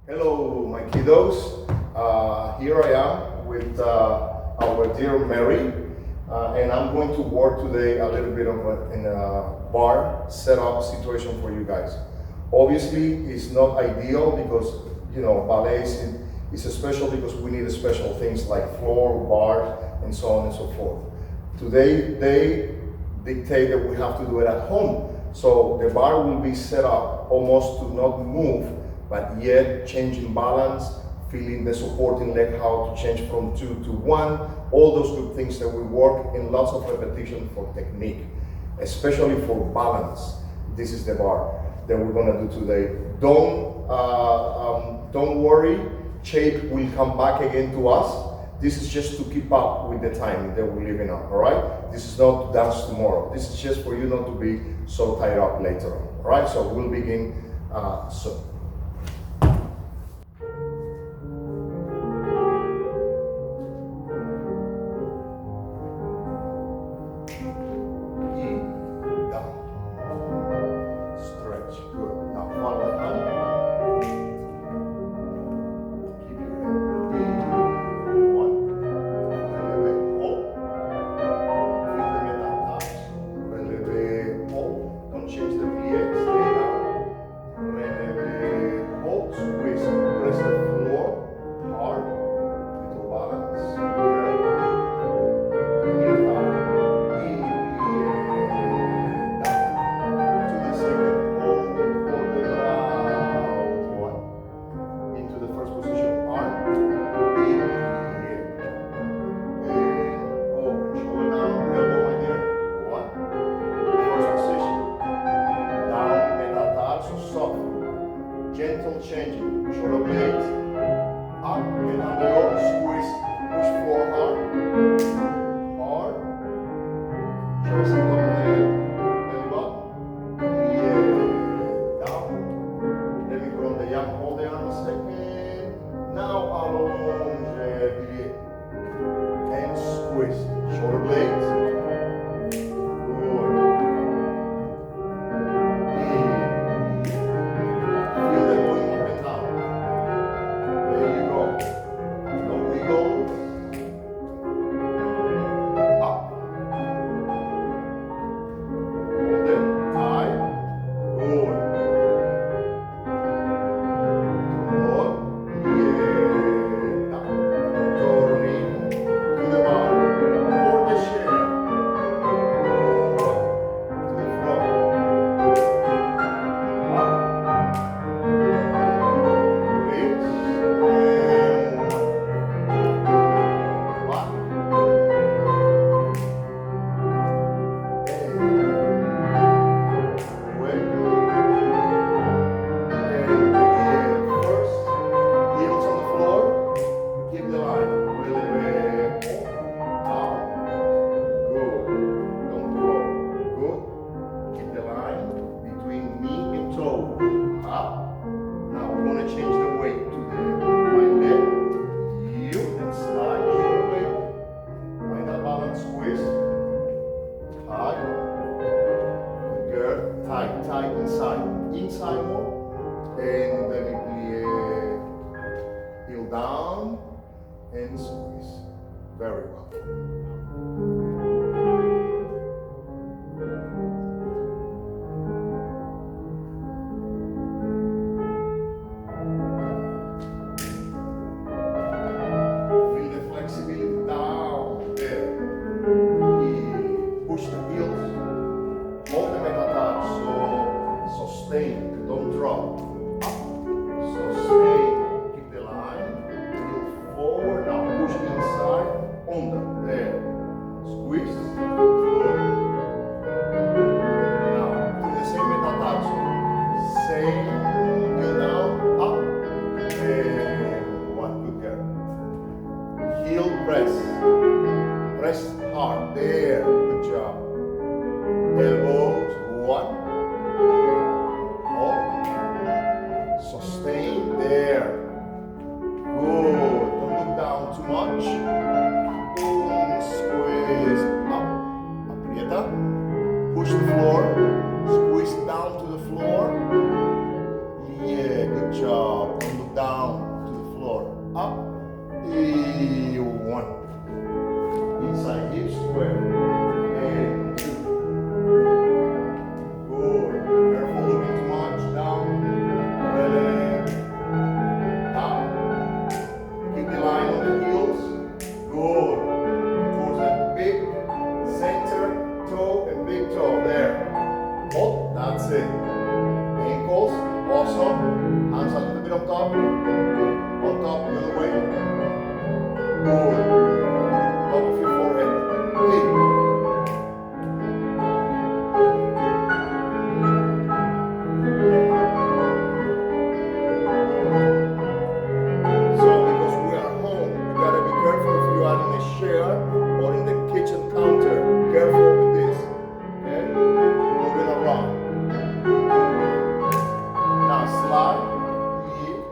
Hello, my kiddos. Here I am with our dear Mary, and I'm going to work today a little bit in a bar setup situation for you guys. Obviously, it's not ideal because ballet is special because we need special things like floor, bar, and so on and so forth. Today they dictate that we have to do it at home. So the bar will be set up almost to not move, but yet changing balance, feeling the supporting leg, how to change from 2 to 1, all those good things that we work in lots of repetition for technique, especially for balance. This is the bar that we're gonna do today. Don't worry, shape will come back again to us. This is just to keep up with the time that we're living on, all right? This is not to dance tomorrow. This is just for you not to be so tied up later on, all right? So we'll begin soon. Gentle changing, shoulder blades, up and under, squeeze, push forward hard, chest and top leg, belly button, yeah, down, let me go on the young, hold the arm a second, now allonge, and squeeze, shoulder blades, tight inside more, and then heel down and squeeze. Very well. Feel the flexibility down there. Push the heels, hold the metatarsus, so sustain, don't drop. Sustain, keep the line, heel forward, now push inside, under, there. Squeeze, good. Now, do the same metatarsus. Same, heel down, up, and one, good girl. Heel press, press hard, there, good job. Elbows, one, hold, Ankles, awesome. Hands a little bit on top, the other way. Good. Top of your forehead. Hip. So because we are home, you gotta be careful if you are in a chair or in the kitchen counter. Careful with this. Okay? Moving around. Now slide, here,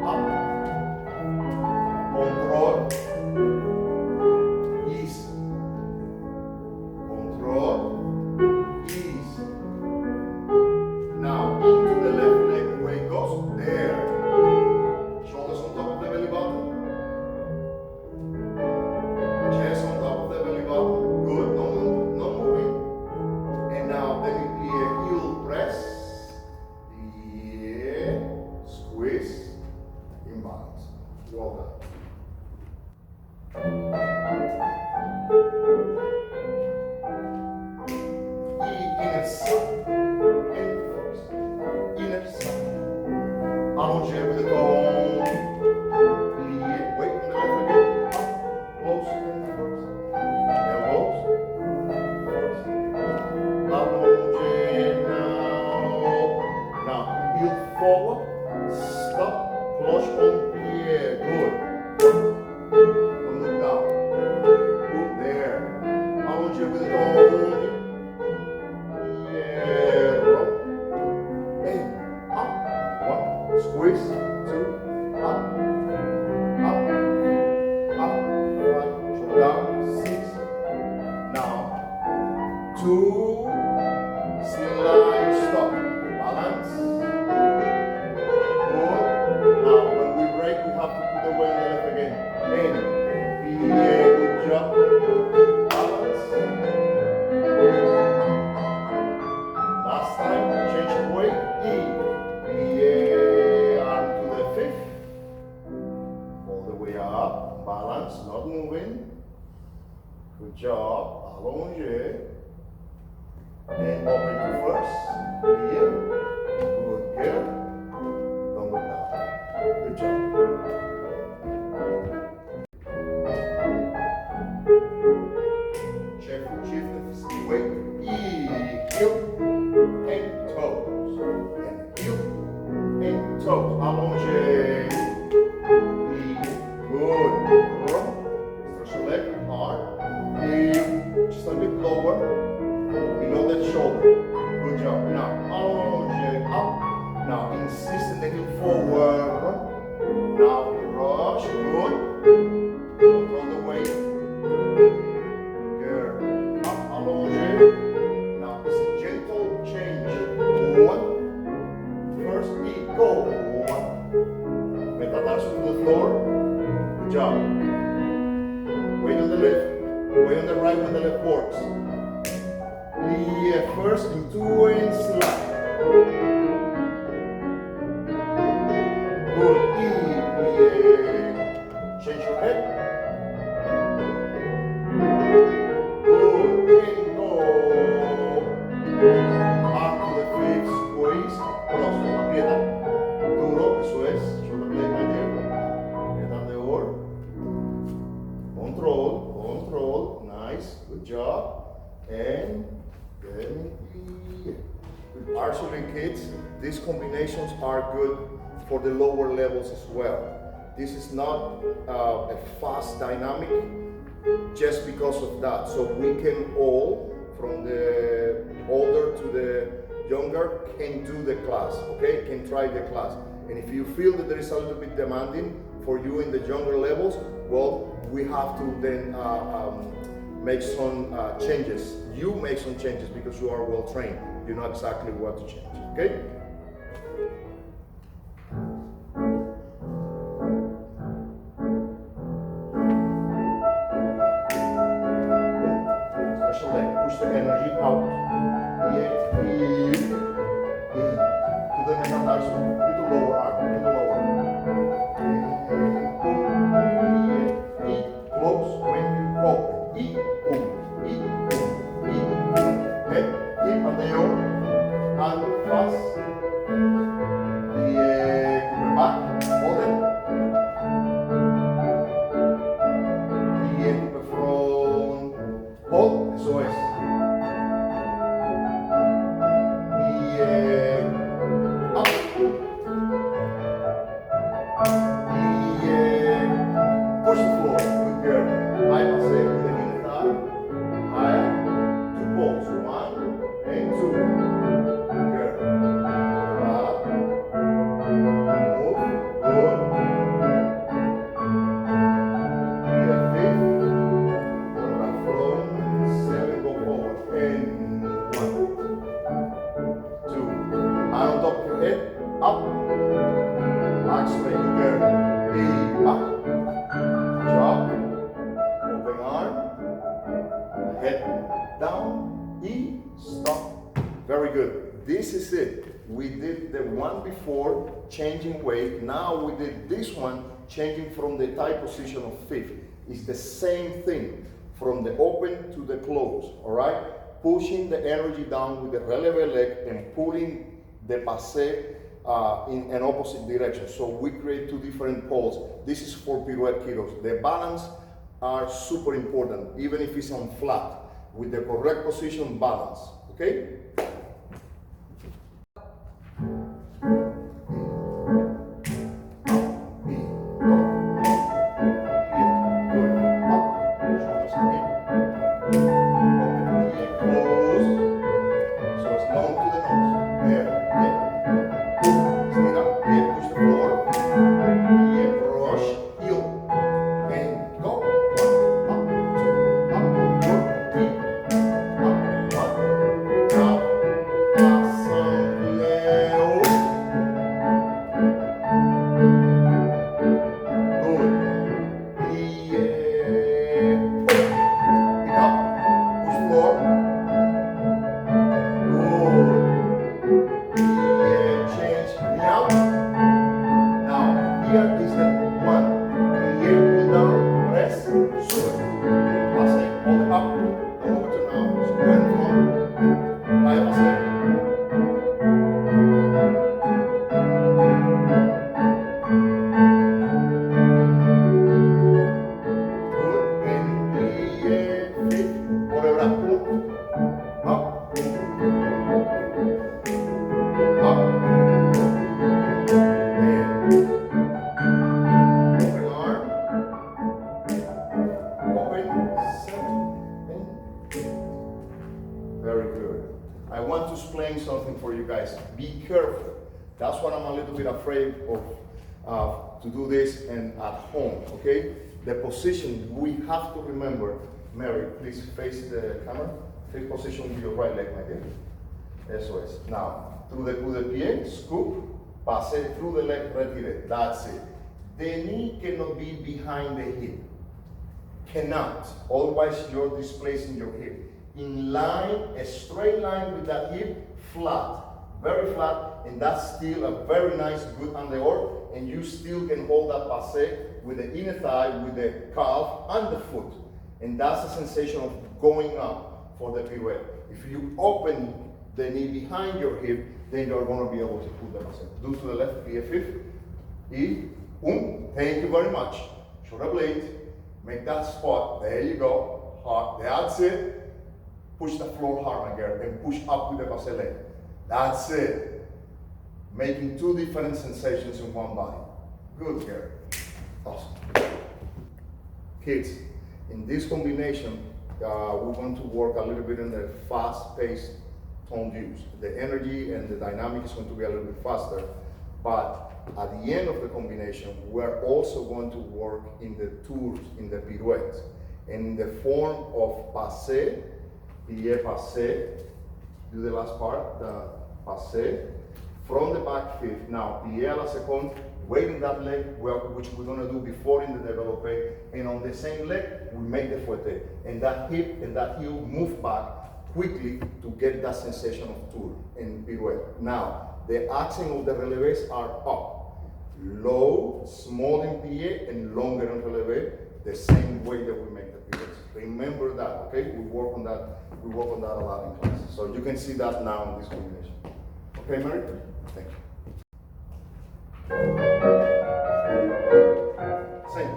up, control, ease, control, ease. Now into the left leg, where it goes, there. Shoulders on top of the belly button. Chest on top of the belly button. Good, no moving. And now let me be a heel press. Squeeze, imbalance. Well done. Inner side and first. Inner side. Allongé with the toe. Wait on the left again. Up, close and first. Elbows. First. Allongé now. Now, heel forward. Stop, close on here, good. Don't look down. Good, there. Allonge with the toe. Yeah, roll. And up. One, squeeze, two, up, up, up, one, shoulder down, 6. Now, 2, slide, stop, balance. Now, when we break, we have to put the weight on the left again. In. Yeah, good job. Balance. Last time, change the weight. Yeah, arm to the 5th. All the way up. Balance, not moving. Good job. Allonge. And open to first. Here. Good girl. Don't look down. Good job. Shift the weight. Heel and toes. And heel and toes. Allonge. Good. Stretch your leg hard. Heel. Just a bit lower. Below that shoulder. Good job. Now, allonge up. Now, insist in the heel forward. Now, rush. Good. Control the weight. Good. Up, allonge. Now, it's a gentle change. 1. First beat. Go. 1. Metatarsus to the floor. Good job. Weight on the left. Weight on the right when the left works. Yeah, first in 2 and slide. Good. Yeah. Change your head. Good. And go. Arm to the 5th. Squeeze. Cross. Aprieta. Duro. Eso es. Shoulder blade right there. Aprieta alrededor. Control. Control. Nice. Good job. And with archery kids, these combinations are good for the lower levels as well. This is not a fast dynamic just because of that. So we can all, from the older to the younger, can do the class, okay? Can try the class. And if you feel that there is a little bit demanding for you in the younger levels, well, we have to then make some changes. You make some changes because you are well trained. You know exactly what to change, okay? Special leg, push the energy out. To the metatarsus, little lower arm, little lower. Close when you open. Head, hip and the yoke, and pass. Plie, coupe back, hold it. Plie, coupe front, hold, eso es. Plie, up. Plie, push the floor, good girl. High passé with the inner thigh, higher, 2 balls, 1 and 2. Good girl. Back, move, good. Plie, fifth, front, 7, go forward, and 1, 2. Hand on top of your head, up, back straight, good girl. Up, drop, open arm, head down, stop. Very good. This is it. We did the one before, changing weight. Now we did this one, changing from the tight position of fifth. It's the same thing, from the open to the close, all right? Pushing the energy down with the releve leg and pulling the passé in an opposite direction. So we create 2 different poles. This is for pirouette kiddos. The balance are super important, even if it's on flat. With the correct position, balance, okay? Be careful. That's what I'm a little bit afraid of, to do this and at home, okay? The position, we have to remember. Mary, please face the camera. Take position with your right leg, my dear. Eso es. Now, through the coup de pied, scoop, passé through the leg, retire. That's it. The knee cannot be behind the hip. Cannot. Otherwise, you're displacing your hip. In line, a straight line with that hip, flat. Very flat, and that's still a very nice, good underarm, and you still can hold that passé with the inner thigh, with the calf, and the foot. And that's the sensation of going up for the pirouette. If you open the knee behind your hip, then you're going to be able to pull the passé. Do to the left, plie fifth, thank you very much. Shoulder blade, make that spot, there you go, hard, that's it. Push the floor hard, my girl, and push up with the passé leg. That's it. Making 2 different sensations in one body. Good girl. Awesome. Kids, in this combination, we want to work a little bit in the fast-paced tone use. The energy and the dynamic is going to be a little bit faster, but at the end of the combination, we're also going to work in the tours, in the pirouettes, and in the form of passé, plie passé. Do the last part, the passé, from the back fifth. Now, plie à la seconde, waiting that leg, which we're going to do before in the développé, and on the same leg, we make the fouetté. And that hip and that heel move back quickly to get that sensation of tour and pirouette. Now, the accent of the relevés are up. Low, small in plie, and longer in relevé, the same way that we make the pirouettes. Remember that, okay? We work on that a lot in class. So you can see that now in this combination. Okay, Mary? Thank you. Same.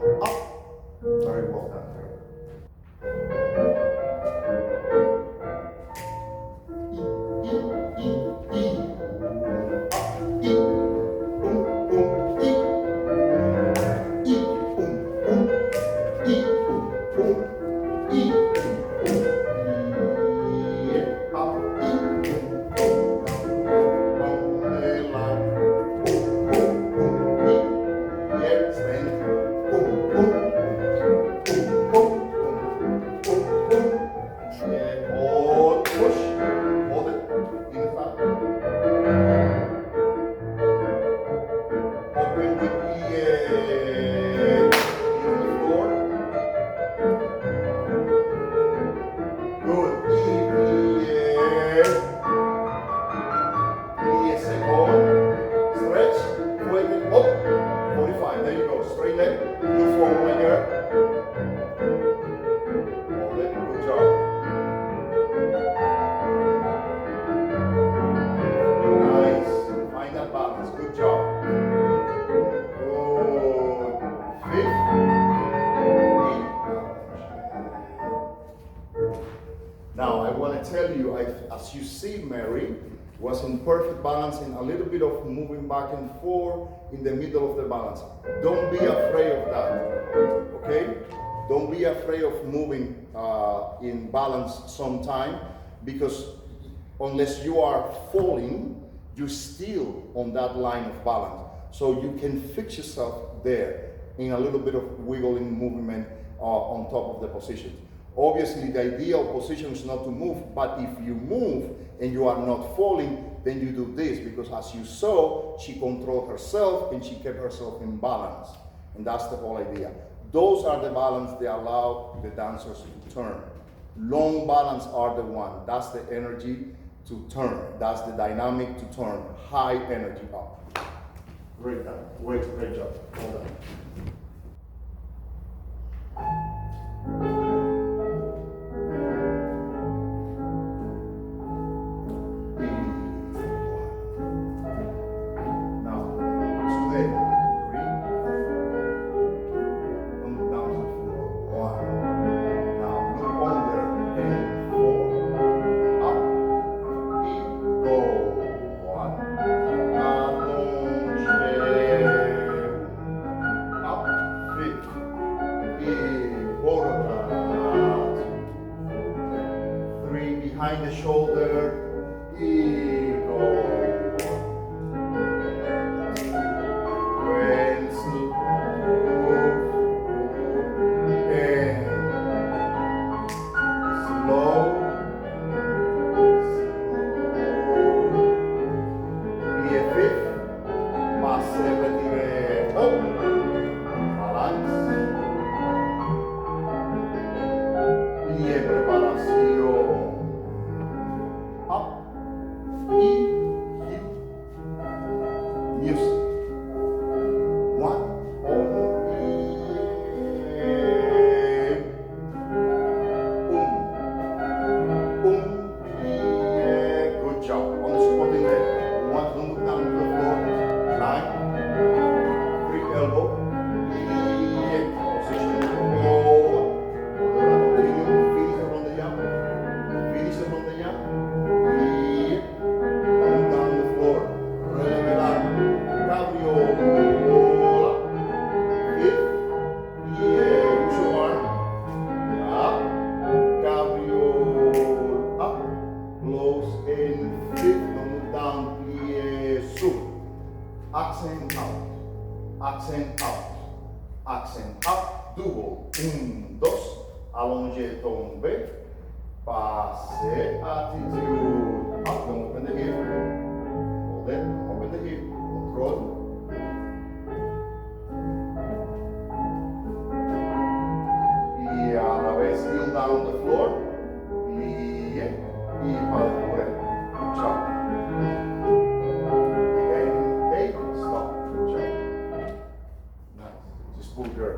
I, I. Yeah. Up, I, as you see, Mary was in perfect balance and a little bit of moving back and forth in the middle of the balance. Don't be afraid of that, okay? Don't be afraid of moving in balance sometime, because unless you are falling, you're still on that line of balance. So you can fix yourself there in a little bit of wiggling movement on top of the position. Obviously, the ideal position is not to move, but if you move and you are not falling, then you do this, because as you saw, she controlled herself and she kept herself in balance. And that's the whole idea. Those are the balance that allow the dancers to turn. Long balance are the one. That's the energy to turn. That's the dynamic to turn. High energy up. Great job. Great job. Well done. Behind the shoulder, ego. When slow, and slow, y el fifth, passé, retiré, balance, y en preparación. double. 1, 2. Allongé, tombe. Passé, attitude. Up, don't open the hip. Hold it, open the hip. Control. Y a la vez, heel down on the floor. Plie. Y padre. Chop. And hey, stop. Chop. Nice. Just pull your.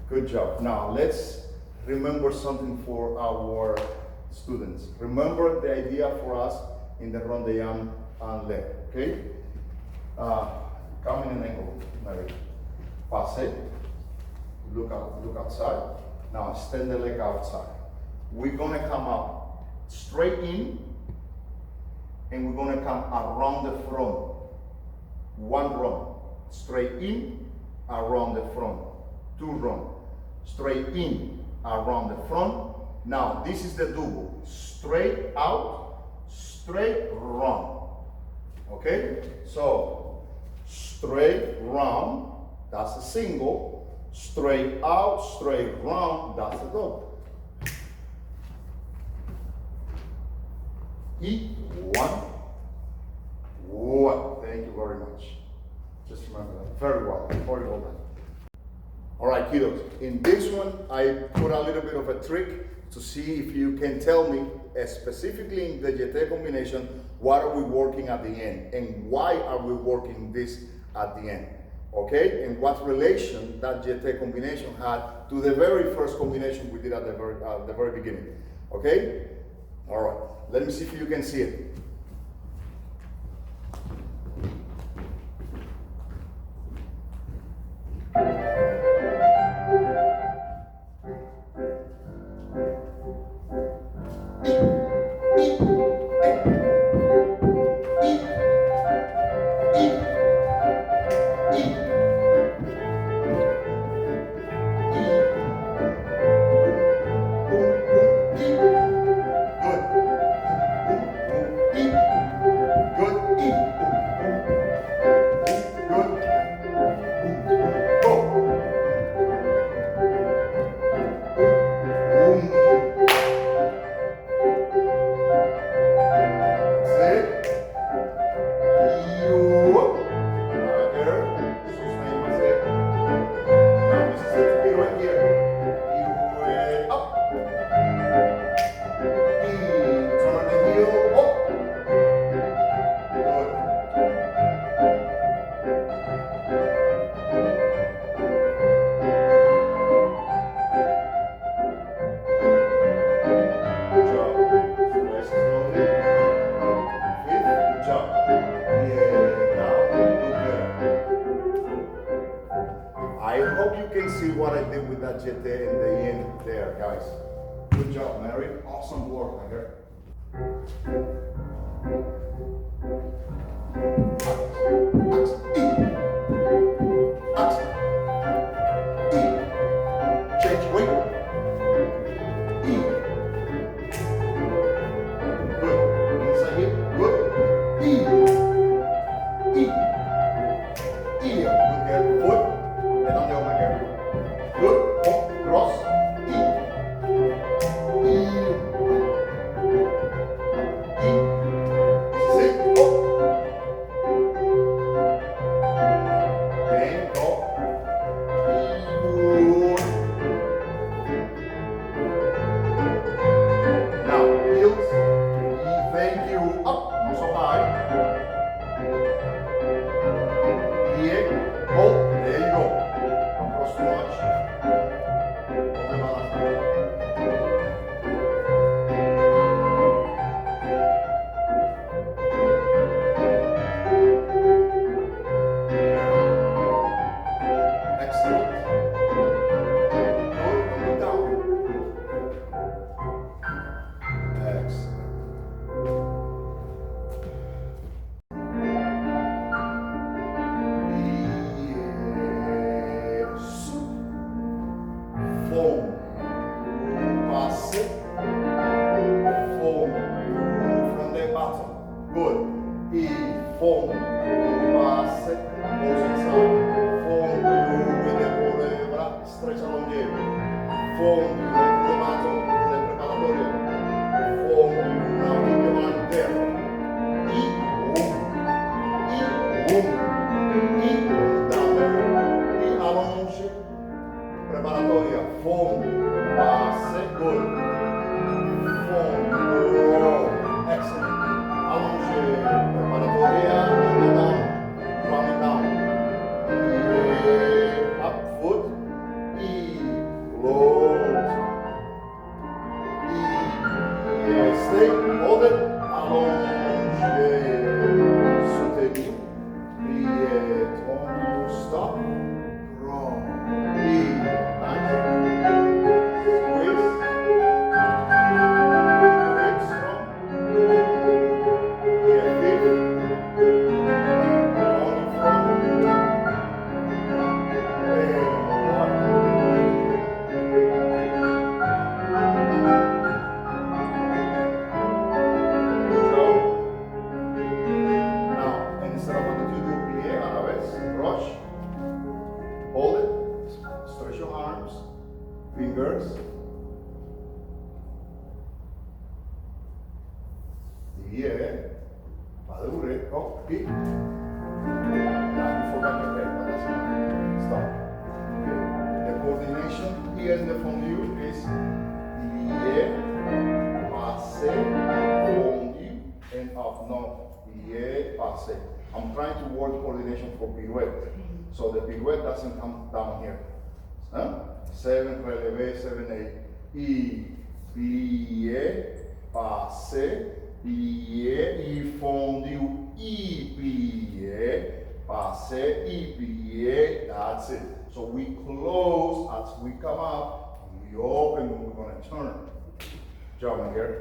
Good job. Now let's remember something for our students. Remember the idea for us in the rond de jambe and leg, okay? Come in an angle, Mary. Passé. Look outside. Now extend the leg outside. We're gonna come up straight in, and we're gonna come around the front. One run. Straight in, around the front. Two run. Straight in, around the front. Now this is the double. Straight out, straight run. Okay? So straight round, that's a single. Straight out, straight round, that's a double. One. Thank you very much. Just remember that. Very well. Very well done. All right, kiddos. In this one, I put a little bit of a trick to see if you can tell me, specifically in the jeté combination, what are we working at the end and why are we working this at the end, okay? And what relation that jeté combination had to the very first combination we did at the very beginning, okay? All right, let me see if you can see it. I did with that jeté in the end there, guys. Good job, Mary. Awesome work, my girl. Change weight. Good. Inside here. Good. Good girl. Foot. And I'm down, my girl. Good. Up. Cross. Sit. Up. Then go. Good. Now, heels. Thank you. Up. Not so high. Here. Hold. There you go. Don't cross too much. Hold the balance now. Excellent. Good. Come down. Excellent. Yes. Fondu. Passé. Fondu. From the bottom. Good. E fondu. Passé. Pose inside. Fondu. With the polebra. Stretch along here. Fondu. To the bottom. The preparatoria. Fondu. Now keep your hand there. E. Boom. E. Boom. E. Down there. E. Allonge. Preparatoria. Fondu. Passé. Good. Fondu. Excellent. Allonge. Preparatoria. Down. Coming down. Up foot. E. Close. E. Stay. Hold it. Allonge. Soutenir. Pied. Fondu. Stop. Roll. E. Nice. Squeeze. Hips strong. Here, feet. On in front. And one. Good job. Now, instead of what you do here, a la vez, brush. Hold it. Stretch your arms. Fingers. Yeah. Padure. Oh, kick. Now you forgot your head, but that's fine. Stop. Okay. The coordination here in the fondu is yeah, passé, fondu, and up. No, yeah, passé. I'm trying to work coordination for pirouette. So the pirouette doesn't come down here. Huh? 7, relevé, 7, 8. E, plié, passé, plié, e fondu, e plié, passé, e plié. That's it. So we close as we come up, we open when we're going to turn. Job, my girl.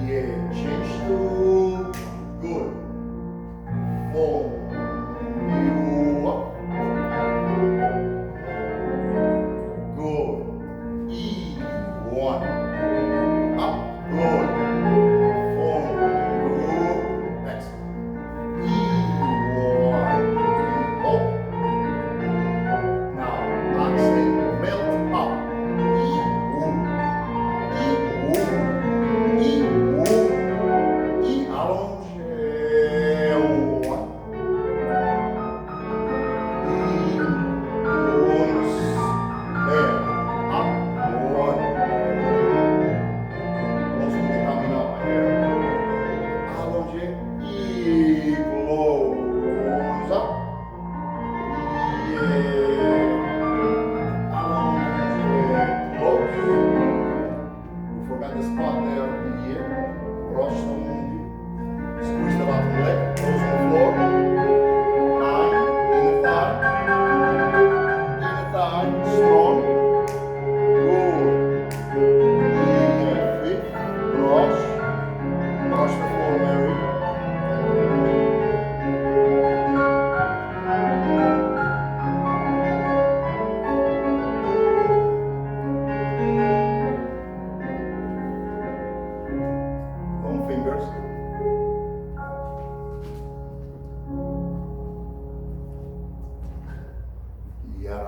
Yeah, change to good. Fondu, up. Good. E1. Up. Good. Fondu. Excellent. E1. Up. Now, accent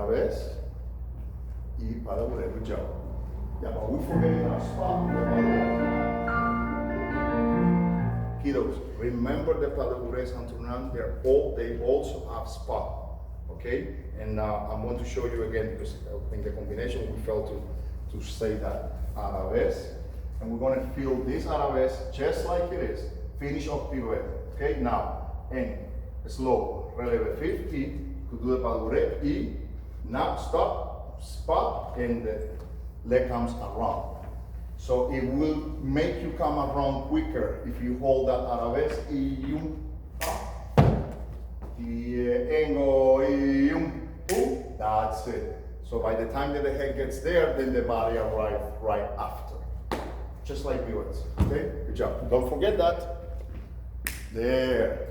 vez. Y para volver, good job. Yeah, but we're forgetting our spot. Kiddos, remember the pas de bourrées and tournant, they also have spot, okay? And I'm going to show you again because in the combination we failed to say that arabesque. And we're going to feel this arabesque just like it is. Finish off pirouette, okay? Now, and slow, releve 50 to do the pas de bourrée. Y now stop, spot, and the leg comes around. So it will make you come around quicker if you hold that arabesque. That's it. So by the time that the head gets there, then the body arrives right after. Just like pirouettes. Okay? Good job. Don't forget that. There.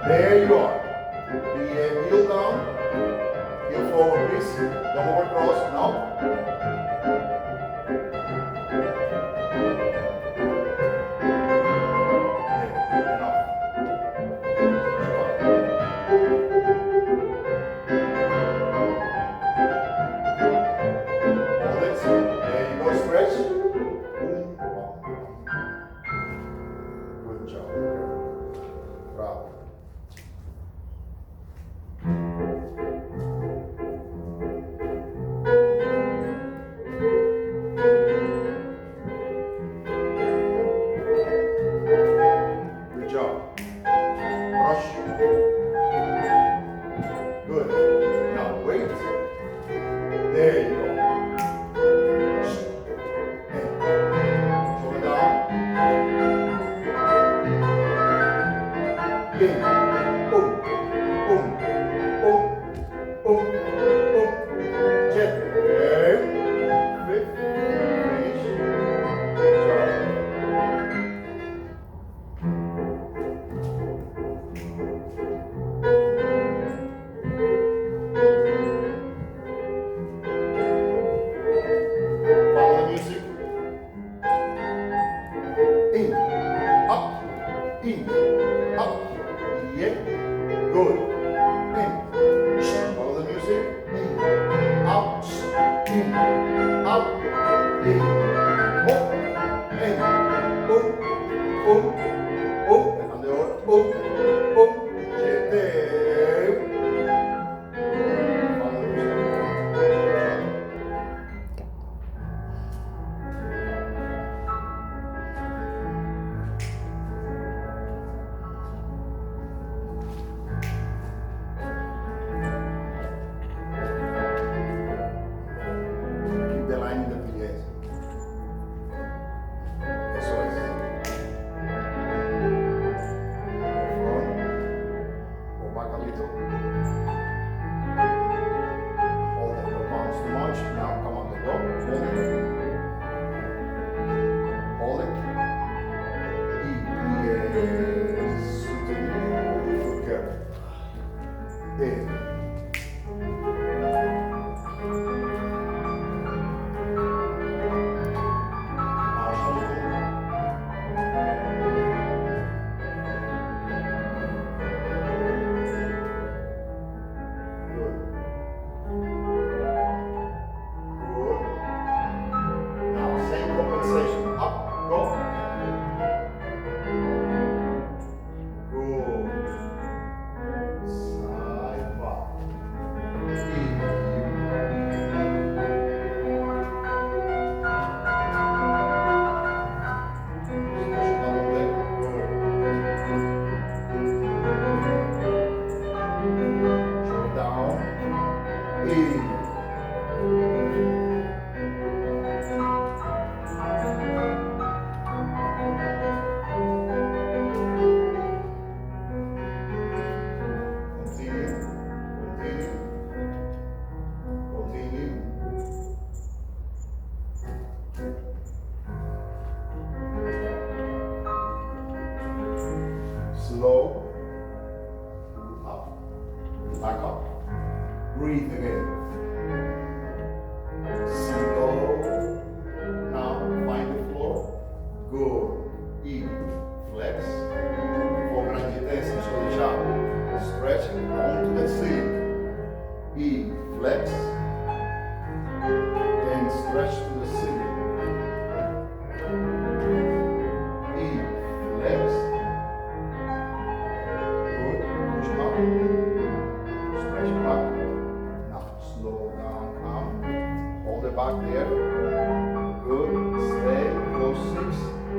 There you are. Heel down, heel forward, please. Don't overcross. No. little. Hold it, don't bounce too much. Now come on, let go. Hold it. Yes. Good girl. Slow, up, back up, breathe again. Slow, now find the floor, good, E, flex, for gran jeté, so the chop, stretch onto the seat, E, flex, and stretch to the seat, E, flex, stretch back. Now slow down, come. Hold it back there. Good. Stay. Close 6.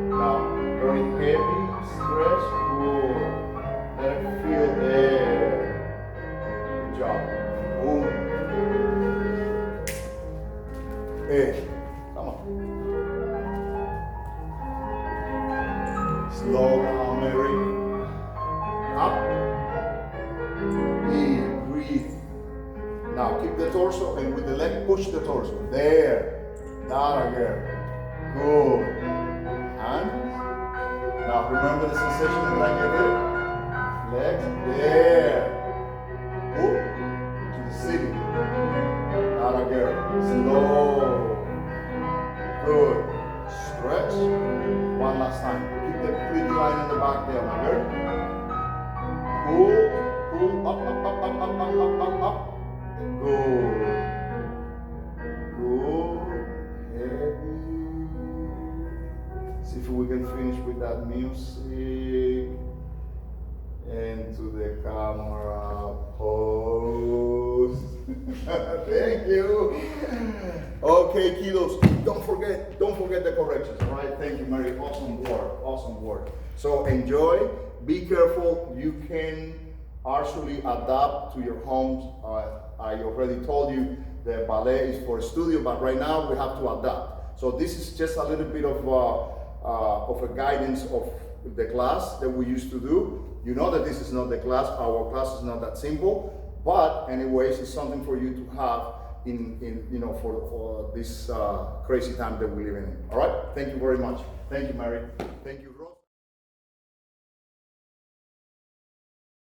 Now very heavy stretch. Good. Let it feel there. Good job. Boom. Hey. Come on. Slow down, Mary. Up. Breathe. Now keep the torso and with the leg push the torso. There. That again. Good. And now remember the sensation of gran jeté. Legs. There. Up to the ceiling. That again. Slow. Good. Stretch. One last time. Keep the pretty line in the back there. Now good. Pull. Pull up, up, up, up, up, up, up, up. Good. Good. Heavy. See if we can finish with that music. And to the camera. Pose. Thank you. Okay, kiddos. Don't forget the corrections. All right. Thank you, Mary. Awesome work. Awesome work. So enjoy. Be careful. You can actually adapt to your homes. I already told you the ballet is for a studio, but right now we have to adapt. So this is just a little bit of a guidance of the class that we used to do. You know that this is not the class. Our class is not that simple, but anyways, it's something for you to have in for this crazy time that we live in. All right. Thank you very much. Thank you, Mary. Thank you.